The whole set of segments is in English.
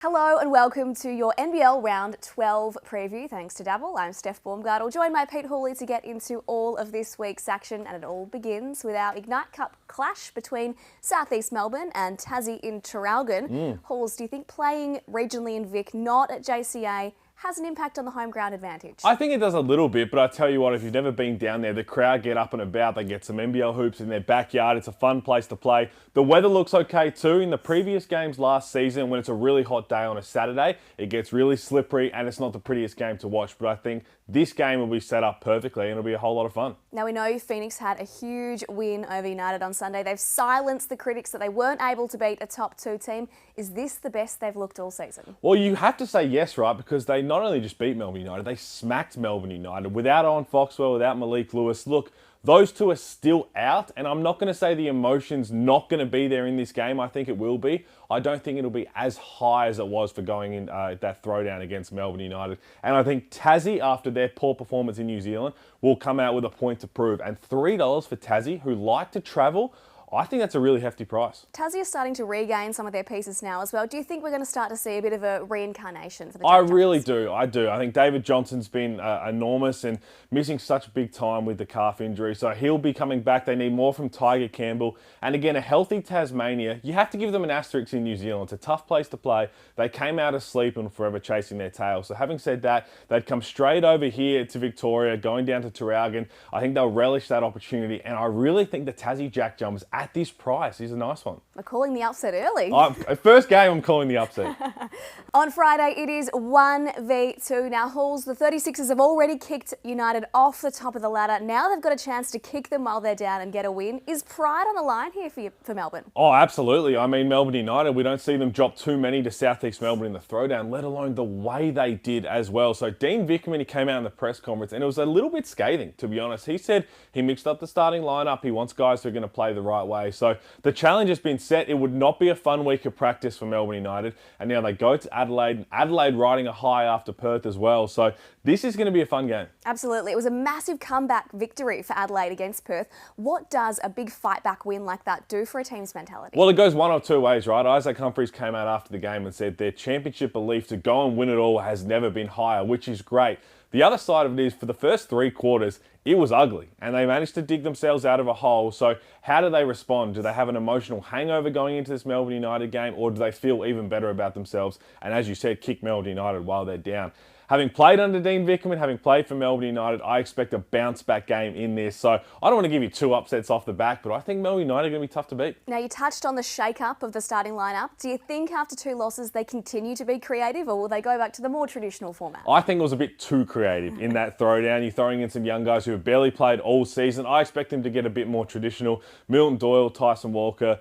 Hello and welcome to your NBL Round 12 preview. Thanks to Dabble, I'm Steph Baumgartel, joined by Pete Hawley to get into all of this week's action, and it all begins with our Ignite Cup clash between Southeast Melbourne and Tazzy in Traralgon. Halls, do you think playing regionally in Vic, not at JCA, has an impact on the home ground advantage? I think it does a little bit, but I tell you what, if you've never been down there, the crowd get up and about. They get some NBL hoops in their backyard. It's a fun place to play. The weather looks okay too. In the previous games last season, when it's a really hot day on a Saturday, it gets really slippery and it's not the prettiest game to watch. But I think this game will be set up perfectly and it'll be a whole lot of fun. Now we know Phoenix had a huge win over United on Sunday. They've silenced the critics that they weren't able to beat a top 2 team. Is this the best they've looked all season? Well, you have to say yes, right? Because they not only just beat Melbourne United, they smacked Melbourne United. Without Owen Foxwell, without Malik Lewis, look, those two are still out, and I'm not going to say the emotion's not going to be there in this game. I think it will be. I don't think it'll be as high as it was for going in that throwdown against Melbourne United. And I think Tazzy, after their poor performance in New Zealand, will come out with a point to prove. And $3 for Tazzy, who like to travel, I think that's a really hefty price. Tazzy is starting to regain some of their pieces now as well. Do you think we're going to start to see a bit of a reincarnation for the I really do. I do. I think David Johnson's been enormous and missing such big time with the calf injury. So he'll be coming back. They need more from Tiger Campbell. And again, a healthy Tasmania. You have to give them an asterisk in New Zealand. It's a tough place to play. They came out of sleep and forever chasing their tail. So having said that, they'd come straight over here to Victoria, going down to Traralgon. I think they'll relish that opportunity. And I really think the Tassie Jack Jumpers at this price is a nice one. We're calling the upset early. First game, I'm calling the upset. On Friday, it is 1v2. Now, Halls, the 36ers have already kicked United off the top of the ladder. Now they've got a chance to kick them while they're down and get a win. Is pride on the line here for Melbourne? Oh, absolutely. I mean, Melbourne United, we don't see them drop too many to Southeast Melbourne in the throwdown, let alone the way they did as well. So Dean Vickerman, he came out in the press conference and it was a little bit scathing, to be honest. He said he mixed up the starting lineup. He wants guys who are going to play the right way. So the challenge has been set. It would not be a fun week of practice for Melbourne United. And now they go to Adelaide, and Adelaide riding a high after Perth as well. So this is going to be a fun game. Absolutely. It was a massive comeback victory for Adelaide against Perth. What does a big fight back win like that do for a team's mentality? Well, it goes one of two ways, right? Isaac Humphries came out after the game and said their championship belief to go and win it all has never been higher, which is great. The other side of it is, for the first 3 quarters, it was ugly and they managed to dig themselves out of a hole. So how do they respond? Do they have an emotional hangover going into this Melbourne United game, or do they feel even better about themselves and, as you said, kick Melbourne United while they're down? Having played under Dean Vickerman, having played for Melbourne United, I expect a bounce-back game in this. So I don't want to give you 2 upsets off the back, but I think Melbourne United are going to be tough to beat. Now, you touched on the shake-up of the starting lineup. Do you think after 2 losses they continue to be creative, or will they go back to the more traditional format? I think it was a bit too creative in that throwdown. You're throwing in some young guys who have barely played all season. I expect them to get a bit more traditional. Milton Doyle, Tyson Walker,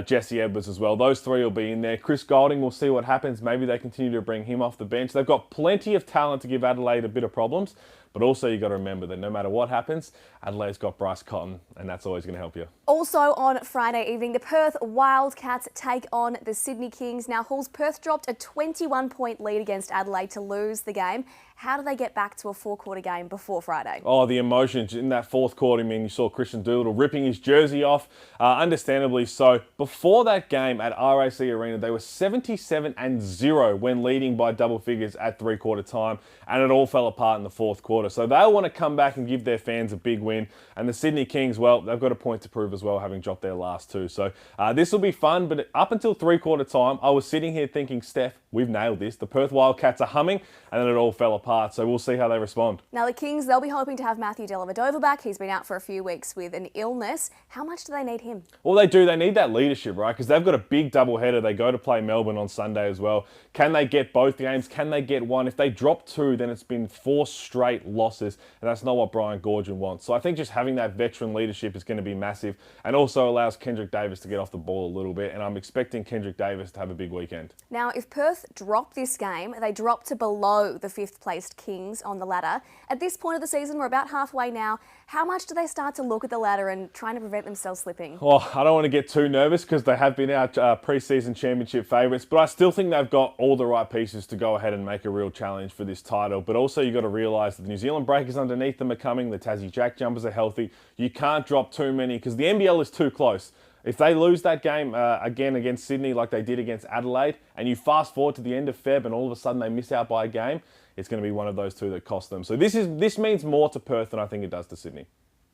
Jesse Edwards as well. Those 3 will be in there. Chris Golding, we'll see what happens. Maybe they continue to bring him off the bench. They've got plenty of talent to give Adelaide a bit of problems, but also you've got to remember that no matter what happens, Adelaide's got Bryce Cotton, and that's always going to help you. Also on Friday evening, the Perth Wildcats take on the Sydney Kings. Now, Halls, Perth dropped a 21-point lead against Adelaide to lose the game. How do they get back to a 4-quarter game before Friday? Oh, the emotions in that 4th quarter. I mean, you saw Christian Doolittle ripping his jersey off, understandably so. Before that game at RAC Arena, they were 77-0 when leading by double figures at 3-quarter time, and it all fell apart in the 4th quarter. So they'll want to come back and give their fans a big win. And the Sydney Kings, well, they've got a point to prove as well, having dropped their last 2. So this will be fun, but up until 3-quarter time, I was sitting here thinking, Steph, we've nailed this. The Perth Wildcats are humming, and then it all fell apart. So we'll see how they respond. Now, the Kings, they'll be hoping to have Matthew Dellavedova back. He's been out for a few weeks with an illness. How much do they need him? Well, they do. They need that leadership, right? Because they've got a big doubleheader. They go to play Melbourne on Sunday as well. Can they get both games? Can they get one? If they drop 2, then it's been 4 straight losses, and that's not what Brian Goorjian wants. So I think just having that veteran leadership is going to be massive, and also allows Kendrick Davis to get off the ball a little bit, and I'm expecting Kendrick Davis to have a big weekend. Now, if Perth drop this game, they drop to below the 5th-placed Kings on the ladder. At this point of the season, we're about halfway now. How much do they start to look at the ladder and trying to prevent themselves slipping? Well, I don't want to get too nervous because they have been our pre-season championship favourites, but I still think they've got all the right pieces to go ahead and make a real challenge for this title. But also you've got to realise that the New Zealand Breakers underneath them are coming, the Tassie Jack Jumpers are healthy. You can't drop too many because the NBL is too close. If they lose that game again against Sydney like they did against Adelaide, and you fast forward to the end of Feb and all of a sudden they miss out by a game, it's going to be one of those two that cost them. So this means more to Perth than I think it does to Sydney.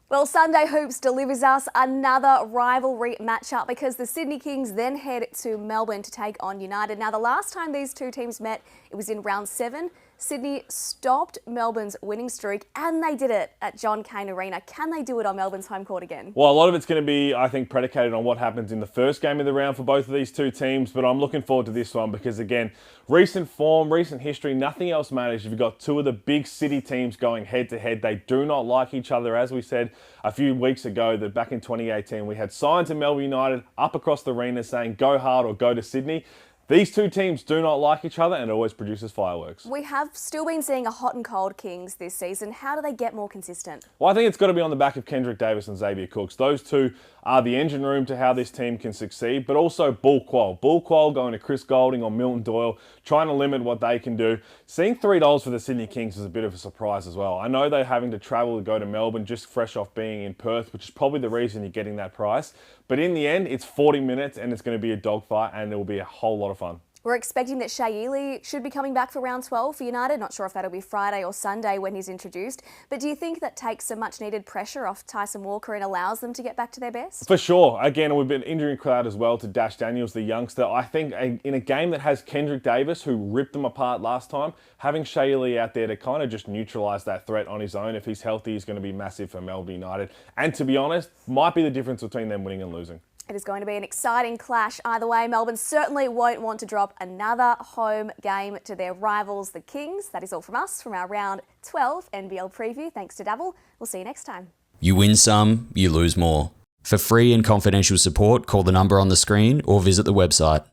Well, Sunday Hoops delivers us another rivalry matchup because the Sydney Kings then head to Melbourne to take on United. Now, the last time these two teams met, it was in round 7. Sydney stopped Melbourne's winning streak and they did it at John Cain Arena. Can they do it on Melbourne's home court again? Well, a lot of it's going to be, I think, predicated on what happens in the first game of the round for both of these two teams, but I'm looking forward to this one because, again, recent form, recent history, nothing else matters. You've got two of the big city teams going head-to-head. They do not like each other. As we said a few weeks ago, that back in 2018, we had signs in Melbourne United up across the arena saying, go hard or go to Sydney. These two teams do not like each other and it always produces fireworks. We have still been seeing a hot and cold Kings this season. How do they get more consistent? Well, I think it's got to be on the back of Kendrick Davis and Xavier Cooks. Those two are the engine room to how this team can succeed, but also Bull Qual going to Chris Goulding or Milton Doyle, trying to limit what they can do. Seeing $3 for the Sydney Kings is a bit of a surprise as well. I know they're having to travel to go to Melbourne just fresh off being in Perth, which is probably the reason you're getting that price. But in the end, it's 40 minutes and it's going to be a dogfight and it will be a whole lot of fun. We're expecting that Shea Ely should be coming back for round 12 for United. Not sure if that'll be Friday or Sunday when he's introduced. But do you think that takes some much needed pressure off Tyson Walker and allows them to get back to their best? For sure. Again, we've been injury crowd as well to Dash Daniels, the youngster. I think in a game that has Kendrick Davis, who ripped them apart last time, having Shea Ely out there to kind of just neutralise that threat on his own, if he's healthy, is going to be massive for Melbourne United. And to be honest, might be the difference between them winning and losing. It is going to be an exciting clash either way. Melbourne certainly won't want to drop another home game to their rivals, the Kings. That is all from us from our round 12 NBL preview. Thanks to Dabble. We'll see you next time. You win some, you lose more. For free and confidential support, call the number on the screen or visit the website.